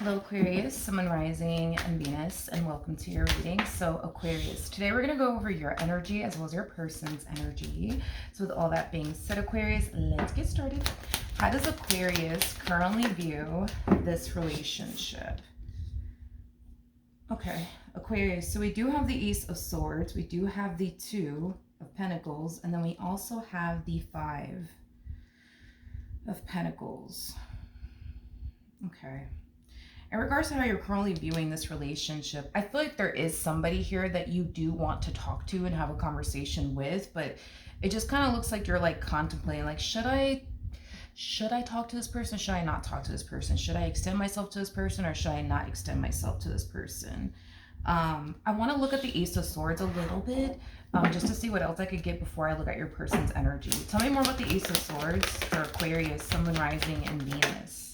Hello Aquarius, Sun, Rising, and Venus, and welcome to your reading. So Aquarius, today we're going to go over your energy as well as your person's energy. So with all that being said, Aquarius, let's get started. How does Aquarius currently view this relationship? Okay, Aquarius, so we do have the Ace of Swords, we do have the Two of Pentacles, and then we also have the Five of Pentacles. Okay. In regards to how you're currently viewing this relationship, I feel like there is somebody here that you do want to talk to and have a conversation with, but it just kind of looks like you're like contemplating, like, should I talk to this person? Should I not talk to this person? Should I extend myself to this person or should I not extend myself to this person? I want to look at the Ace of Swords a little bit, just to see what else I could get before I look at your person's energy. Tell me more about the Ace of Swords for Aquarius, Sun, Rising, and Venus.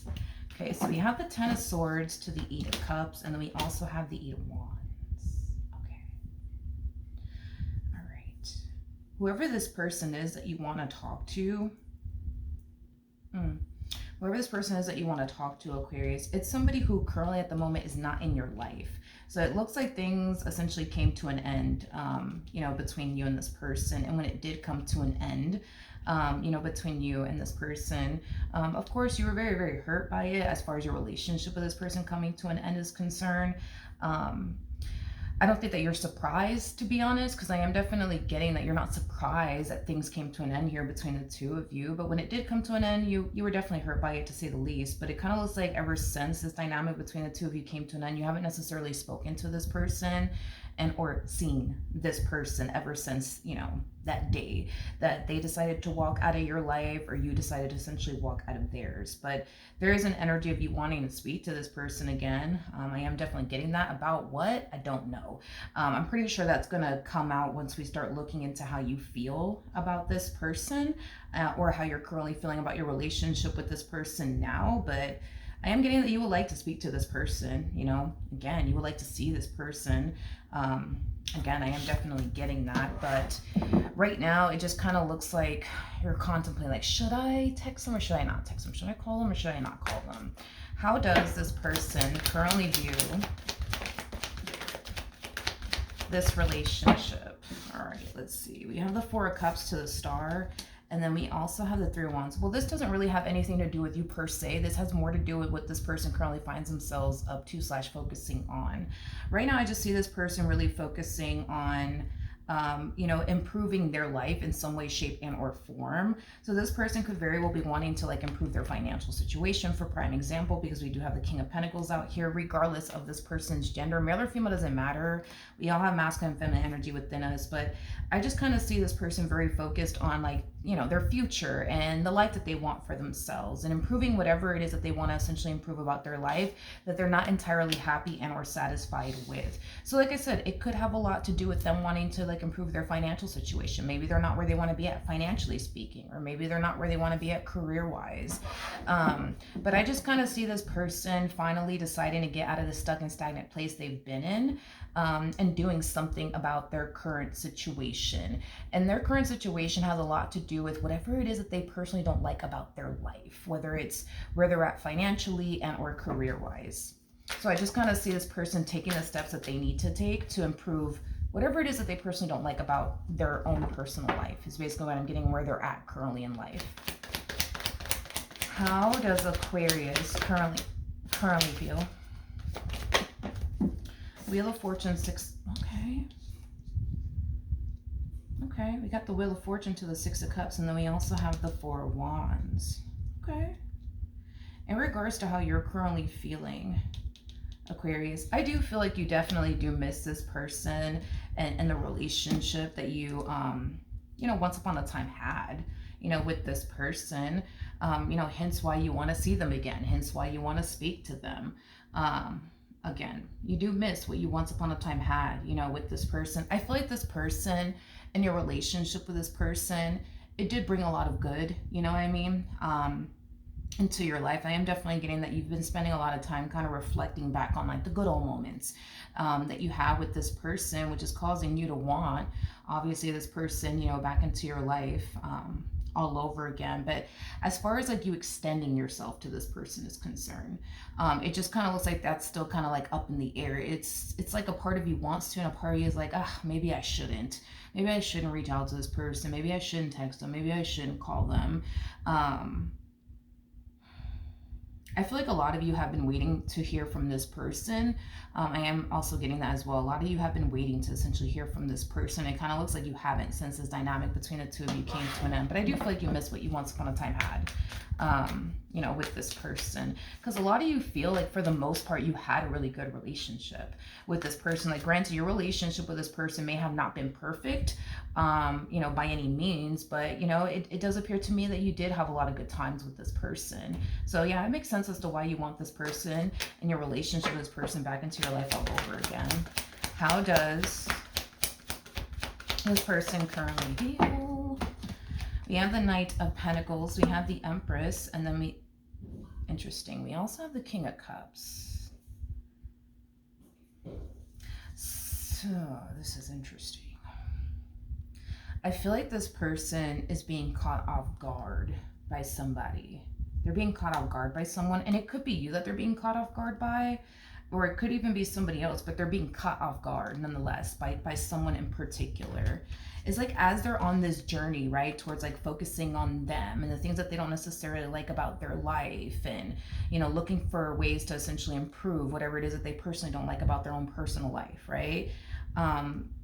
Okay, so we have the Ten of Swords to the Eight of Cups, and then we also have the Eight of Wands. Okay. All right. Whoever this person is that you want to talk to, whoever this person is that you want to talk to, Aquarius, it's somebody who currently at the moment is not in your life. So it looks like things essentially came to an end, between you and this person. And when it did come to an end, between you and this person, of course, you were very, very hurt by it as far as your relationship with this person coming to an end is concerned. I don't think that you're surprised, to be honest, because I am definitely getting that you're not surprised that things came to an end here between the two of you. But when it did come to an end, you were definitely hurt by it, to say the least. But it kind of looks like ever since this dynamic between the two of you came to an end, you haven't necessarily spoken to this person or seen this person ever since, that day that they decided to walk out of your life or you decided to essentially walk out of theirs. But there is an energy of you wanting to speak to this person again. I am definitely getting that. About what? I don't know. I'm pretty sure that's going to come out once we start looking into how you feel about this person, or how you're currently feeling about your relationship with this person now. But I am getting that you would like to speak to this person, again, you would like to see this person. Again, I am definitely getting that, but right now it just kind of looks like you're contemplating, like, should I text them or should I not text them? Should I call them or should I not call them? How does this person currently view this relationship? All right, let's see. We have the Four of Cups to the Star, and then we also have the Three of Wands. Well, this doesn't really have anything to do with you per se. This has more to do with what this person currently finds themselves up to / focusing on. Right now, I just see this person really focusing on improving their life in some way, shape, and or form. So this person could very well be wanting to improve their financial situation, for prime example, because we do have the King of Pentacles out here, regardless of this person's gender. Male or female doesn't matter. We all have masculine and feminine energy within us, but I just kind of see this person very focused on their future and the life that they want for themselves and improving whatever it is that they want to essentially improve about their life that they're not entirely happy and or satisfied with. So like I said, it could have a lot to do with them wanting to improve their financial situation. Maybe they're not where they want to be at financially speaking, or maybe they're not where they want to be at career wise. But I just kind of see this person finally deciding to get out of the stuck and stagnant place they've been in, and doing something about their current situation. And their current situation has a lot to do with whatever it is that they personally don't like about their life, whether it's where they're at financially and or career wise. So I just kind of see this person taking the steps that they need to take to improve whatever it is that they personally don't like about their own personal life, is basically what I'm getting, where they're at currently in life. How does Aquarius currently feel? Wheel of Fortune, 6. Okay, we got the Wheel of Fortune to the Six of Cups, and then we also have the Four of Wands. Okay. In regards to how you're currently feeling, Aquarius, I do feel like you definitely do miss this person and the relationship that you, once upon a time had, with this person, hence why you want to see them again, hence why you want to speak to them. Again, you do miss what you once upon a time had, with this person. I feel like this person and your relationship with this person, it did bring a lot of good, into your life. I am definitely getting that you've been spending a lot of time kind of reflecting back on the good old moments that you have with this person, which is causing you to want, obviously, this person, back into your life. all over again. But as far as like you extending yourself to this person is concerned, it just kind of looks like that's still kind of like up in the air. It's like a part of you wants to, and a part of you is like, ah, maybe I shouldn't. Maybe I shouldn't reach out to this person. Maybe I shouldn't text them. Maybe I shouldn't call them. I feel like a lot of you have been waiting to hear from this person. I am also getting that as well. A lot of you have been waiting to essentially hear from this person. It kind of looks like you haven't, since this dynamic between the two of you came to an end. But I do feel like you missed what you once upon a time had, you know, with this person. Because a lot of you feel like for the most part, you had a really good relationship with this person. Like granted, your relationship with this person may have not been perfect, you know, by any means. But, you know, it does appear to me that you did have a lot of good times with this person. So yeah, it makes sense as to why you want this person and your relationship with this person back into your life all over again. How does this person currently feel? We have the Knight of Pentacles, we have the Empress, and then interesting, we also have the King of Cups. So this is interesting. I feel like this person is being caught off guard by somebody. They're being caught off guard by someone, and it could be you that they're being caught off guard by, or it could even be somebody else, but they're being caught off guard nonetheless by someone in particular. It's like as they're on this journey, right, towards like focusing on them and the things that they don't necessarily like about their life, and, you know, looking for ways to essentially improve whatever it is that they personally don't like about their own personal life, right?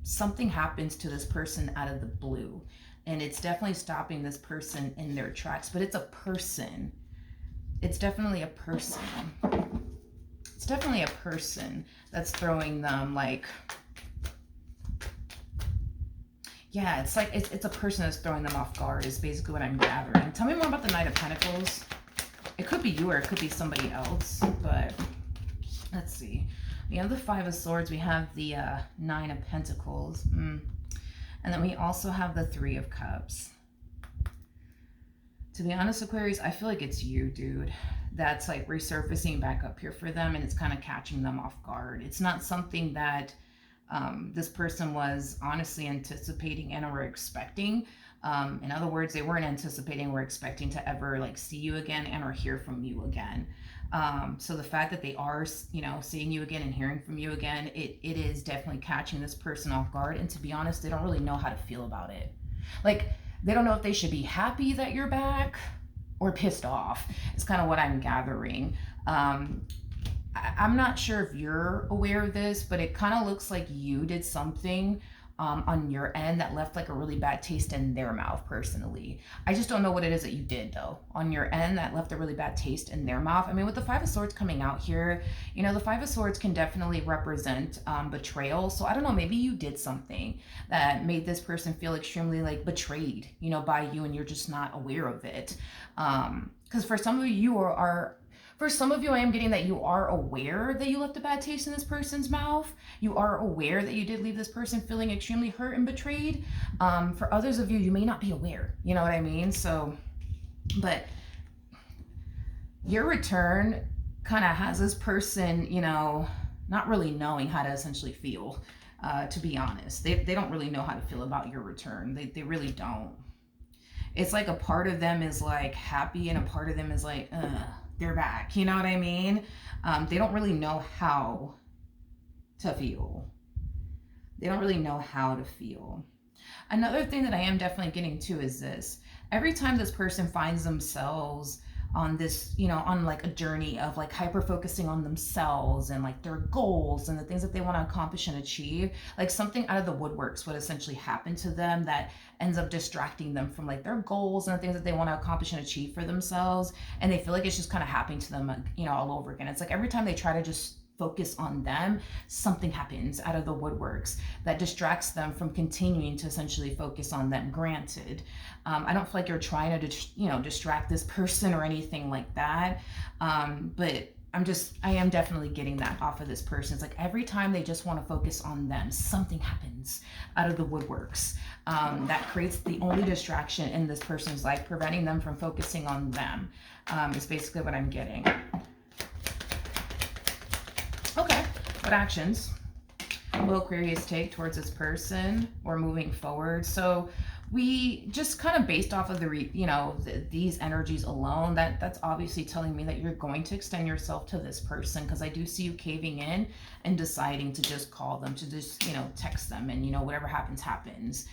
Something happens to this person out of the blue, and it's definitely stopping this person in their tracks, but it's a person. It's definitely a person. It's definitely a person that's throwing them like, yeah, it's like, it's a person that's throwing them off guard is basically what I'm gathering. Tell me more about the Knight of Pentacles. It could be you or it could be somebody else, but let's see. We have the Five of Swords. We have the Nine of Pentacles. And then we also have the Three of Cups. To be honest, Aquarius, I feel like it's you, dude, that's like resurfacing back up here for them, and it's kind of catching them off guard. It's not something that this person was honestly anticipating and or expecting. In other words, they weren't anticipating or expecting to ever like see you again and or hear from you again. So the fact that they are, you know, seeing you again and hearing from you again, it is definitely catching this person off guard. And to be honest, they don't really know how to feel about it. Like, they don't know if they should be happy that you're back or pissed off. It's kind of what I'm gathering. I'm not sure if you're aware of this, but it kind of looks like you did something on your end that left like a really bad taste in their mouth personally. I just don't know what it is that you did though on your end that left a really bad taste in their mouth. I mean, with the Five of Swords coming out here, you know, the Five of Swords can definitely represent betrayal. So I don't know, maybe you did something that made this person feel extremely like betrayed, you know, by you, and you're just not aware of it. Because for some of you for some of you, I am getting that you are aware that you left a bad taste in this person's mouth. You are aware that you did leave this person feeling extremely hurt and betrayed. For others of you, you may not be aware. You know what I mean? So, but your return kind of has this person, you know, not really knowing how to essentially feel, to be honest. They don't really know how to feel about your return. They really don't. It's like a part of them is like happy and a part of them is like, they're back. You know what I mean? They don't really know how to feel. They don't really know how to feel. Another thing that I am definitely getting to is this. Every time this person finds themselves on this, you know, on like a journey of like hyper focusing on themselves and like their goals and the things that they want to accomplish and achieve, like something out of the woodworks would essentially happen to them that ends up distracting them from like their goals and the things that they want to accomplish and achieve for themselves. And they feel like it's just kind of happening to them, you know, all over again. It's like every time they try to just focus on them, something happens out of the woodworks that distracts them from continuing to essentially focus on them. Granted, I don't feel like you're trying to, you know, distract this person or anything like that. But I am definitely getting that off of this person. It's like every time they just want to focus on them, something happens out of the woodworks that creates the only distraction in this person's life, preventing them from focusing on them, is basically what I'm getting. Okay, what actions will Aquarius take towards this person or moving forward? So we just kind of based off of these energies alone, that's obviously telling me that you're going to extend yourself to this person, because I do see you caving in and deciding to just call them, to just text them, and whatever happens.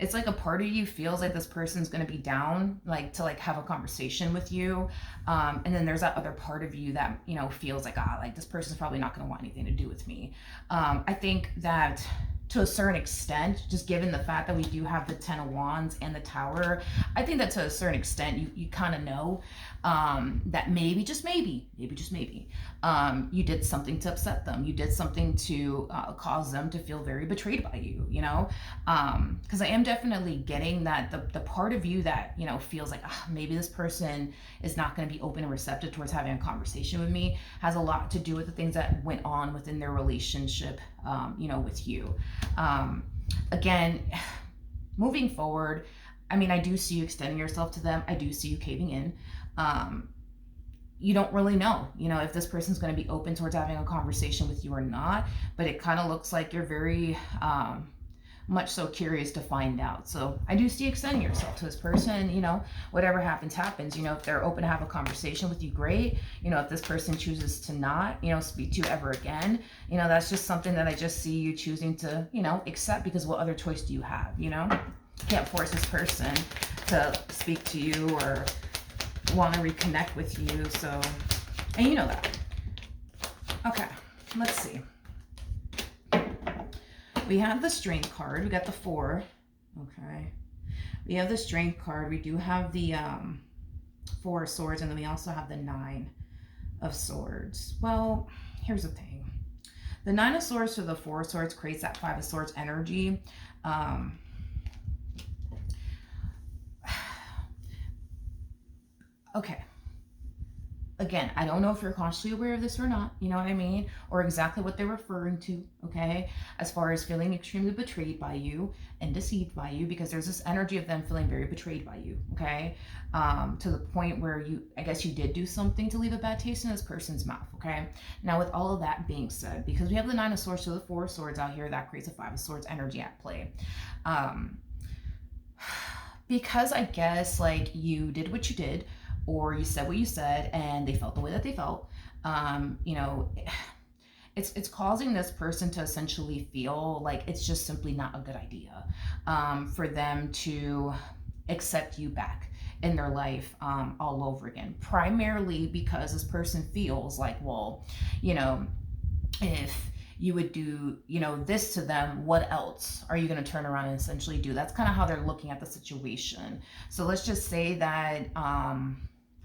It's like a part of you feels like this person's going to be down, like to like have a conversation with you, and then there's that other part of you that feels like like this person's probably not going to want anything to do with me. I think that to a certain extent, just given the fact that we do have the 10 of Wands and the Tower, I think that to a certain extent you kind of know that maybe, just maybe, you did something to upset them. You did something to cause them to feel very betrayed by you, because I am definitely getting that the part of you that, feels like maybe this person is not going to be open and receptive towards having a conversation with me, has a lot to do with the things that went on within their relationship, with you. Again, moving forward, I mean, I do see you extending yourself to them. I do see you caving in. You don't really know, if this person's going to be open towards having a conversation with you or not, but it kind of looks like you're very much so curious to find out. So I do see you extending yourself to this person, whatever happens. If they're open to have a conversation with you, great. If this person chooses to not, speak to you ever again, that's just something that I just see you choosing to, accept, because what other choice do you have, You can't force this person to speak to you or want to reconnect with you. So, and you know that. Okay, let's see. We have the Strength card. We got the 4. Okay. We have the Strength card. We do have the 4 of Swords, and then we also have the 9 of Swords. Well, here's the thing. The 9 of Swords to the 4 of Swords creates that 5 of Swords energy. Okay. Again, I don't know if you're consciously aware of this or not, you know what I mean? Or exactly what they're referring to, okay? As far as feeling extremely betrayed by you and deceived by you, because there's this energy of them feeling very betrayed by you, okay? To the point where I guess you did do something to leave a bad taste in this person's mouth, okay? Now, with all of that being said, because we have the 9 of Swords to the 4 of Swords out here, that creates a 5 of Swords energy at play. Because I guess, like, you did what you did, or you said what you said, and they felt the way that they felt, it's causing this person to essentially feel like it's just simply not a good idea for them to accept you back in their life all over again. Primarily because this person feels like, well, if you would do, this to them, what else are you going to turn around and essentially do? That's kind of how they're looking at the situation. So let's just say that,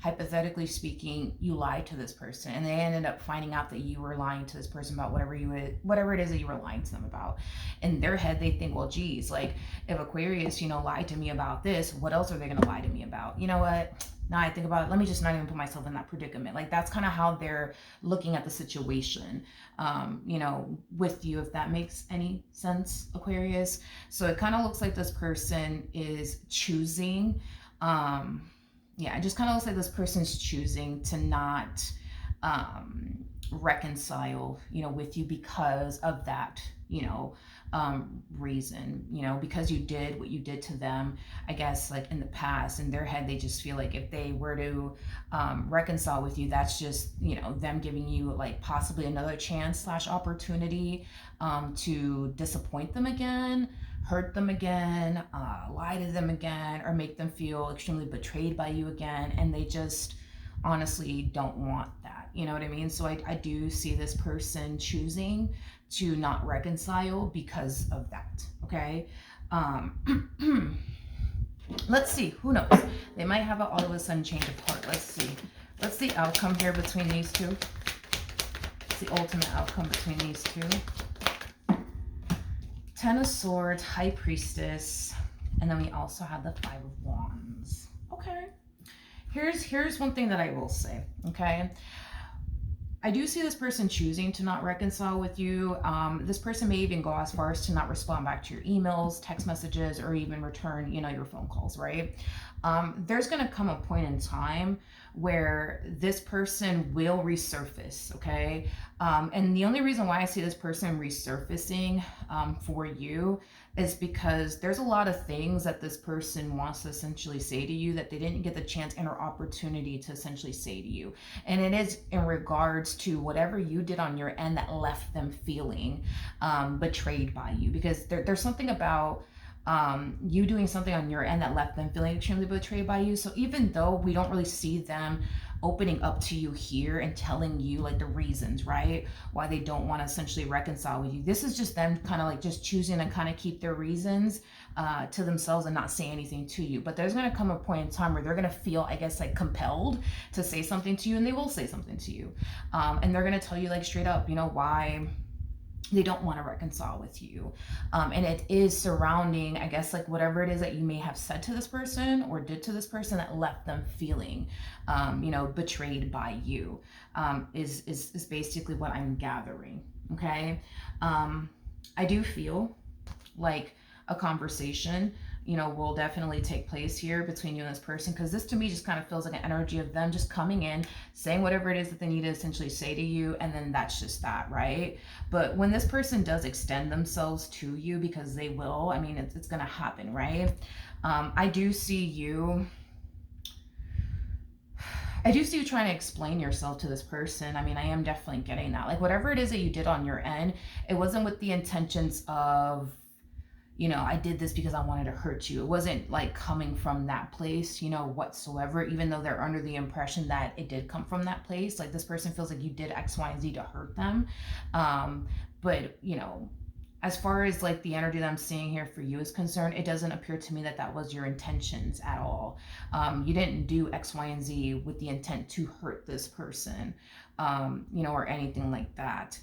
hypothetically speaking, you lied to this person, and they ended up finding out that you were lying to this person about whatever it is that you were lying to them about. In their head, they think, well, geez, like, if Aquarius, lied to me about this, what else are they going to lie to me about? You know what? Now I think about it, let me just not even put myself in that predicament. Like, that's kind of how they're looking at the situation, with you, if that makes any sense, Aquarius. So it kind of looks like this person is choosing, it just kind of looks like this person's choosing to not reconcile, with you because of that, reason, because you did what you did to them, I guess, like in the past. In their head, they just feel like if they were to reconcile with you, that's just, them giving you like possibly another chance / opportunity to disappoint them again, hurt them again, lie to them again, or make them feel extremely betrayed by you again. And they just honestly don't want that. You know what I mean? So I do see this person choosing to not reconcile because of that. Okay. Let's see. Who knows? They might have all of a sudden change of heart. Let's see. What's the outcome here between these two? What's the ultimate outcome between these two? 10 of Swords, High Priestess, and then we also have the 5 of Wands. Okay. Here's one thing that I will say, okay? I do see this person choosing to not reconcile with you. This person may even go as far as to not respond back to your emails, text messages, or even return, your phone calls, right? there's going to come a point in time where this person will resurface, okay? And the only reason why I see this person resurfacing for you is because there's a lot of things that this person wants to essentially say to you that they didn't get the chance and or opportunity to essentially say to you. And it is in regards to whatever you did on your end that left them feeling betrayed by you. Because there's something about you doing something on your end that left them feeling extremely betrayed by you. So even though we don't really see them opening up to you here and telling you like the reasons, right, why they don't want to essentially reconcile with you, this is just them kind of like just choosing to kind of keep their reasons to themselves and not say anything to you. But there's going to come a point in time where they're going to feel, I guess, like compelled to say something to you, and they will say something to you, and they're going to tell you like straight up, you know, why they don't want to reconcile with you. And it is surrounding, I guess, like whatever it is that you may have said to this person or did to this person that left them feeling, you know, betrayed by you, is basically what I'm gathering. Okay. I do feel like a conversation, you know, will definitely take place here between you and this person, because this to me just kind of feels like an energy of them just coming in, saying whatever it is that they need to essentially say to you, and then that's just that, right? But when this person does extend themselves to you, because they will, I mean, it's going to happen, right? I do see you trying to explain yourself to this person. I mean, I am definitely getting that. Like, whatever it is that you did on your end, it wasn't with the intentions of, you know, I did this because I wanted to hurt you. It wasn't like coming from that place, you know, whatsoever, even though they're under the impression that it did come from that place. Like, this person feels like you did X, Y, and Z to hurt them. But, you know, as far as like the energy that I'm seeing here for you is concerned, it doesn't appear to me that that was your intentions at all. You didn't do X, Y, and Z with the intent to hurt this person, you know, or anything like that.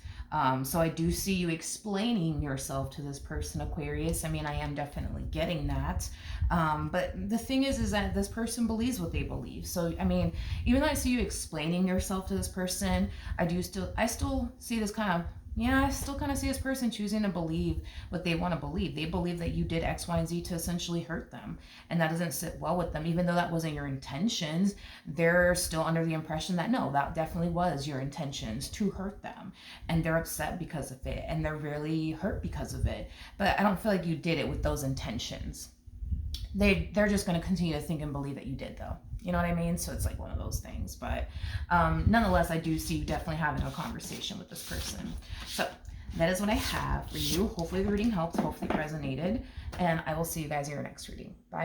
So I do see you explaining yourself to this person, Aquarius. I mean, I am definitely getting that. But the thing is that this person believes what they believe. So, I mean, even though I see you explaining yourself to this person, I still see this kind of, yeah, I still kind of see this person choosing to believe what they want to believe. They believe that you did X, Y, and Z to essentially hurt them. And that doesn't sit well with them. Even though that wasn't your intentions, they're still under the impression that no, that definitely was your intentions to hurt them. And they're upset because of it. And they're really hurt because of it. But I don't feel like you did it with those intentions. They're just going to continue to think and believe that you did, though. You know what I mean? So it's like one of those things. But nonetheless, I do see you definitely having a conversation with this person. So that is what I have for you. Hopefully the reading helped. Hopefully it resonated. And I will see you guys in your next reading. Bye.